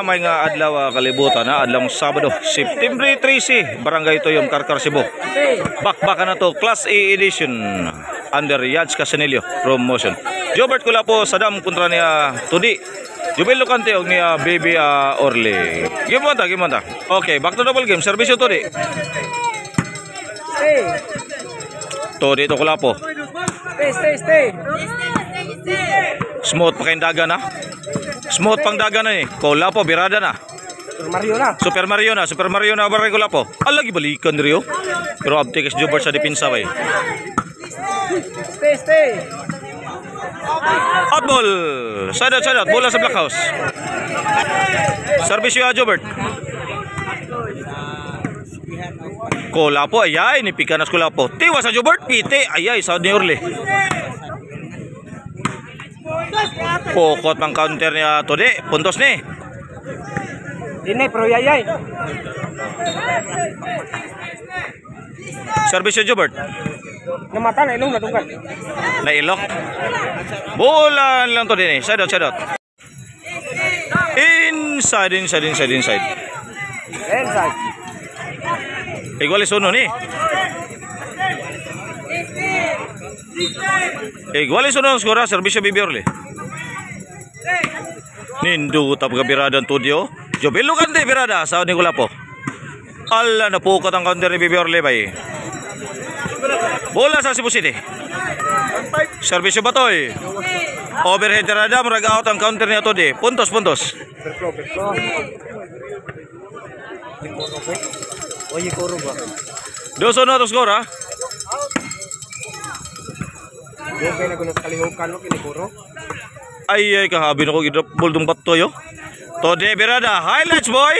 may nga adlaw kalibutan na adlaw Sabado, September 13, Barangay Toyom, Karkar, Cebu. Bakbakan na to, Class A edition under Yads Casanillo promotion. Jobert Kulapo Sadam kontra niya Tudi. Jubel Lucante og niya Baby Orly. Game mo ta. Okay, back to double game. Servisyo Tudi. Tudi to Kulapo. Stay. Smooth pa kayong daga na. Smooth pang daga na eh. Kulapo, birada na. Super Mario na baray Kulapo. Alagi balikan rin oh. Pero abte kas Jobert sa dipinsa ba eh. Stay. Outball. Side out. Bola sa Black House. Servisyo Jobert. Kulapo, ayay. Nipikanas Kulapo. Tiwa sa Jobert. Pite. Ayay. Sa ni Orly. Pokot mang counter niya Tudi. Puntos ni. Ini pro yayay. Servisyo Jobert. Namata na ilong natungkal. Nailok. Bola lang to din eh. Side out. Inside. Igualis uno ni. Igualis uno skora. Servisyo Baby Orly. Nindo tap kabiradan Tudio. Jobel Lucante birada sa ni Kulapo. Ala napukot ang counter ni Baby Orly bay. Bola sa Cebu City. Servisyo Batoy. Overhead tirada, marag out ang counter niya Tudi. Puntos. Oye, koro ba? 2-1 to score ha. Okay na kuno kalihukan mo kinikuro. Ay kahabi na ko gidrop ball dong Batoy oh. Tudi birada, highlights boy.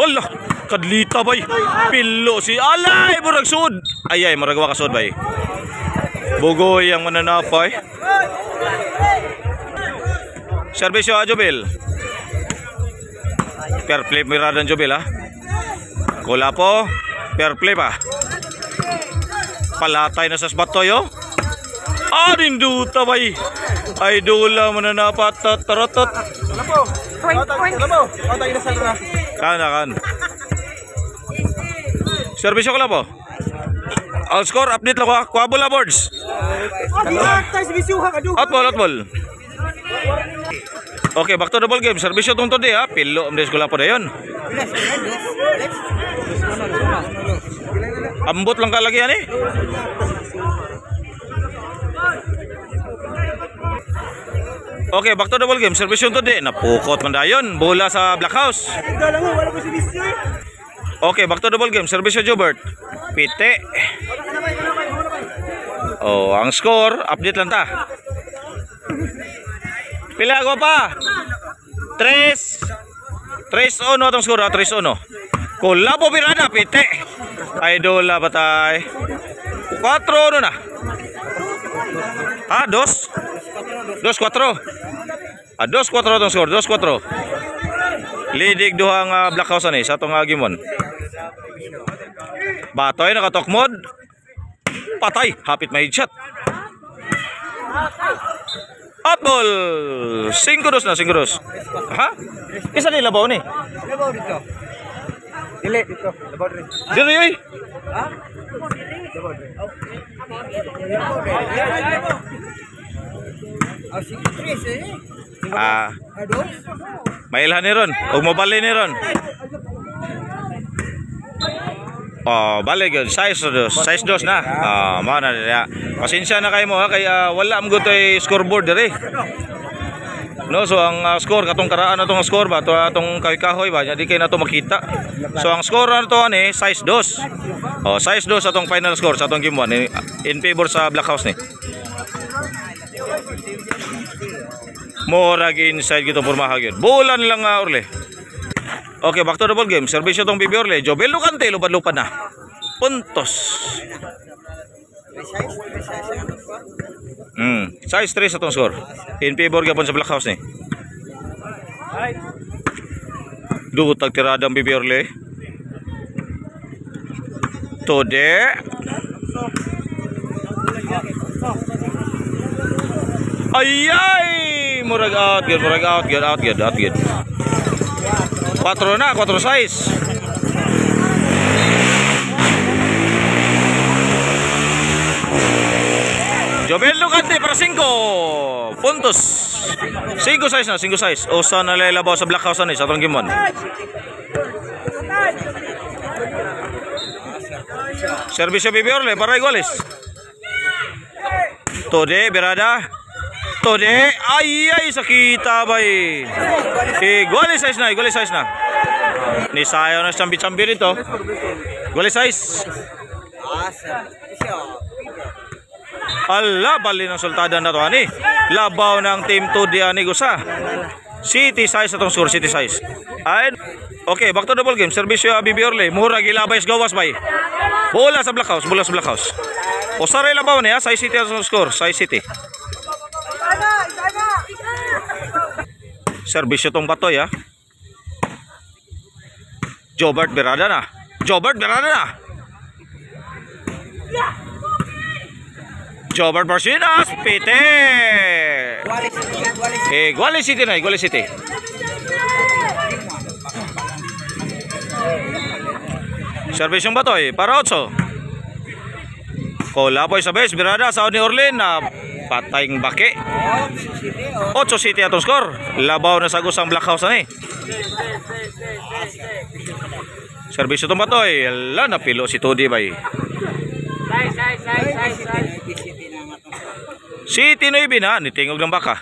Hala, kadlita bay. Pilo si alay murag sud. Ayay murag wa ka sud bay. Bugoy ang mananapay. Servisyo Jobel. Fair play miradan Jobel ha. Kulapo, fair play pa. Palatay na sa Batoy oh. Rinduta bay. Ay dula mananapat taratot. Point. Atay na sa na. Kan. Servisyo Kulapo. All score update lang ko. Kuabula boards. Outball. Okay, back to the ball game. Servisyo tong Tudi ha. Pilo ang Kulapo na yun. Ambot lang kalagyan eh. Okay, back to the ball game. Servisyo Tudi. Napukot man dayon. Bola sa Black House. Okay, back to the ball game. Servisyo Jobert. Pite. Oh, ang score update lang ta. Pila ko pa. 3-1 tong score, 3-1. Kulapo birada Pite. Idol batay. 4-1 na. 2-4. 2-4 tong score, 2-4. Lidig duhang Black House ani sa tong gimon. Batoy nakatok mod. Patay, hapit may headshot. Outball. 5-2 na, 5-2. Ha? Isa ni labaw ni. Labaw dito. Dili dito. Labaw dito. Dili oy. Ha? Mailhan ni ron. Og mobile ni ron. Oh, balik yun. Size 2 na. Mao na diya. Pasensya na kayo mo ha kay wala am gutoy scoreboard dire. No, so ang score katong karaan na tong score ba to atong kahoy ba di kay nato makita. So ang score na to ani size 2. Oh, size 2 atong final score sa atong game 1 in favor sa Black House ni. Morag inside gito pormaha gyud. Bulan lang Orly. Okay, back to the ball game. Servisyo tong Baby Orly. Jobel Lucante, lupad-lupad na. Puntos. Size 3 sa tong score. In favor gapon sa Black House ni. Dutag tirada ang Baby Orly. Tudi. Ayay! Murag out gyud, murag out gyud, out gyud, out gyud. 4 na, 4 size. Jobel Lucante para 5 puntos. 5 size na, 5 size. Usa na lalabaw sa Black House ani sa atong gimon. Servisyo Bibi Orle para iguales. Tode berada. Tode ay sakita bay. Iguales size na, iguales size na. Ni sayo na chambi-chambi rito. Iguales size. Ala, bali ng sultada na to ani. Labaw ng team 2 di ani gusa. City size atong score, city size. And okay, back to the ball game. Servisyo Bibi Orle, mura gilabay gawas bay. Bola sa Black House, bola sa Black House. O saray labaw niya, size city atong score, size city. Servisyo tong patoy ha. Jobert berada na. Jobert berada na. Jobert Barcinas, pite. Iguales City na, Iguales City. Servisyong batoy para 8. Kola po sa base, birada sa ni Orlin na patayng baki. 8 City atong score. Labaw na sa gusang Black House ani. Serbisyo tong batoy, la napilo si Tudi bay. City 9 na, nitingog ng baka.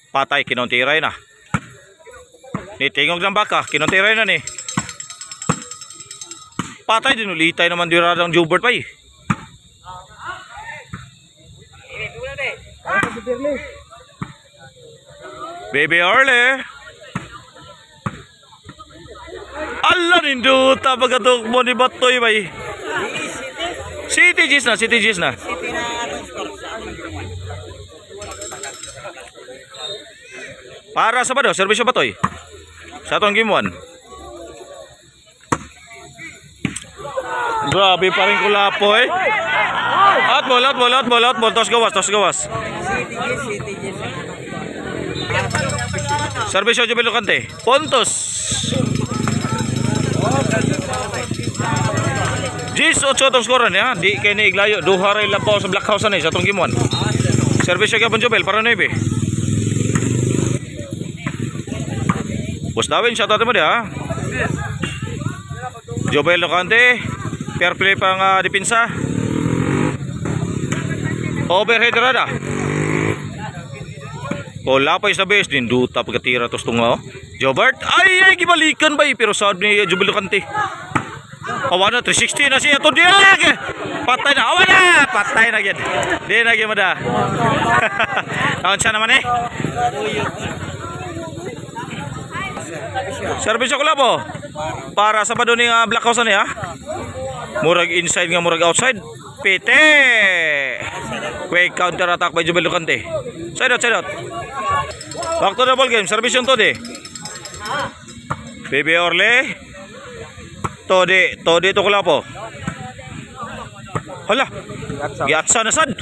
Patay, kinontiray na. Nitingog ng baka, kinontiray na ni. Patay, dinulitay naman diradang Jubert pa eh. Baby Orle. Allah ninduta pagkatok mo ni Batoy ba eh. City G's na, City G's na. Para sa bado, servisyo Batoy. Sa atong game 1. Grabe pa rin kulapo eh. Outball. Tos gawas. Servisyo Jubel Lucante. Puntos. Gis 8 atong score niya. Di kay ni iglayo. Duharay labaw sa Black House na sa atong game 1. Servisyo gyapon Jubel para 9. Boss Dawin, shout out mo di ha. Jubel Lucante. Fair play pang depensa. Overhead rada. Lapay sa base din duta pagkatira tos tunga oh. Jobert ay gibalikan ba pero sad ni Jubel Lucante. Awana 360 na siya to dia. Patay na awana, patay na gyud. Di na gyud mada. Taon siya naman eh. Servisyo ko labo. Para sa bado ni Black House ni ha. Murag inside nga murag outside. Pite. Quick counter attack by Jubel Lucante. Side out. Back to the ball game. Servisyon to di. Baby Orle. Todi to kula po. Hala. Giatsa na sad.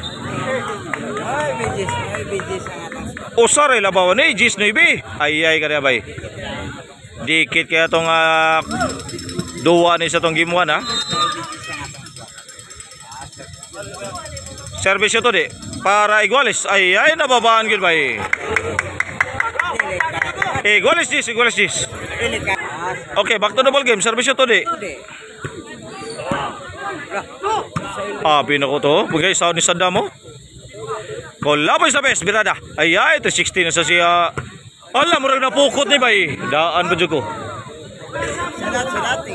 Usar labawan ni Gis 9. Ay kada bay. Dikit kaya tong duwa ni sa tong game 1 ha. Servisyo to di para iguales. Ay nababaan gid bay. Iguales Gis. Okay, back to the ball game. Servisyo to di. Pinako to. Bugay sound ni Sanda mo. Kolabay sa best birada. Ay 360 na sa siya. Ala murag napukot ni bay. Daan ba jud ko.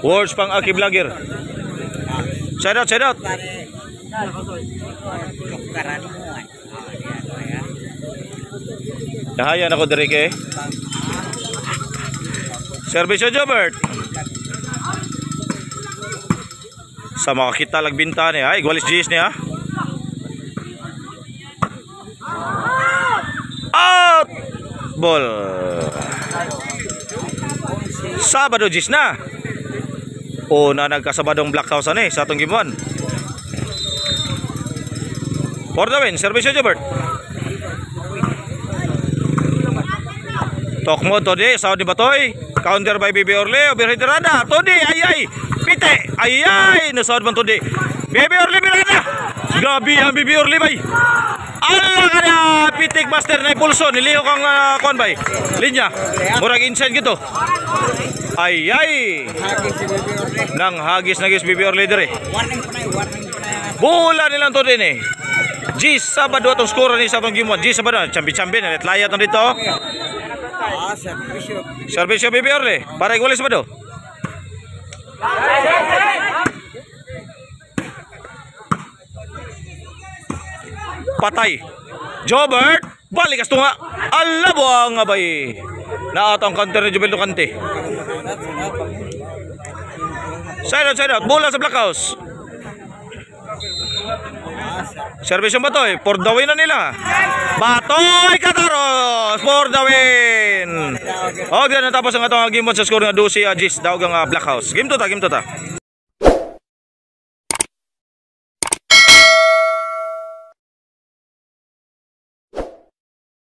Words pang Aki Vlogger. Shout out. Dahayan ako diri kay. Servisyo Jobert. Sa makakita lagbinta niya. Igualis G's niya. Out! Ball. Sabado G's na. O na nagkasabadong Black House sa atong game 1. For the win, service yun, Jobert. Tokmo, Todi, Saudi Batoy. Counter by Bibi Orle, overhead Rada. Todi, ay, pite, ay, nasaud man Todi. Bibi Orle, Birada. Grabe ang Bibi Orle, bay. Allah ka na, pitik master na pulso. Nilihok ang kuan, bay. Linya, murag inside gito. Ay, nang hagis Bibi Orle dire. Bola nilang Todi ni. G Sabado atong score ni sa atong game 1. G Sabado, champion na layat na dito. Servisyo Bibi Orle para igualis ba do? Patay Jobert, balik as tunga. Allah buang abay. Naatang counter ni Jubel Lucante. Side out, bola sa Black House. Service yung Batoy, for the win na nila. Batoy Kataros, for the win. O, natapos ang atong game 1 sa score nga 12 Agis, daog ang Black House. Game to ta.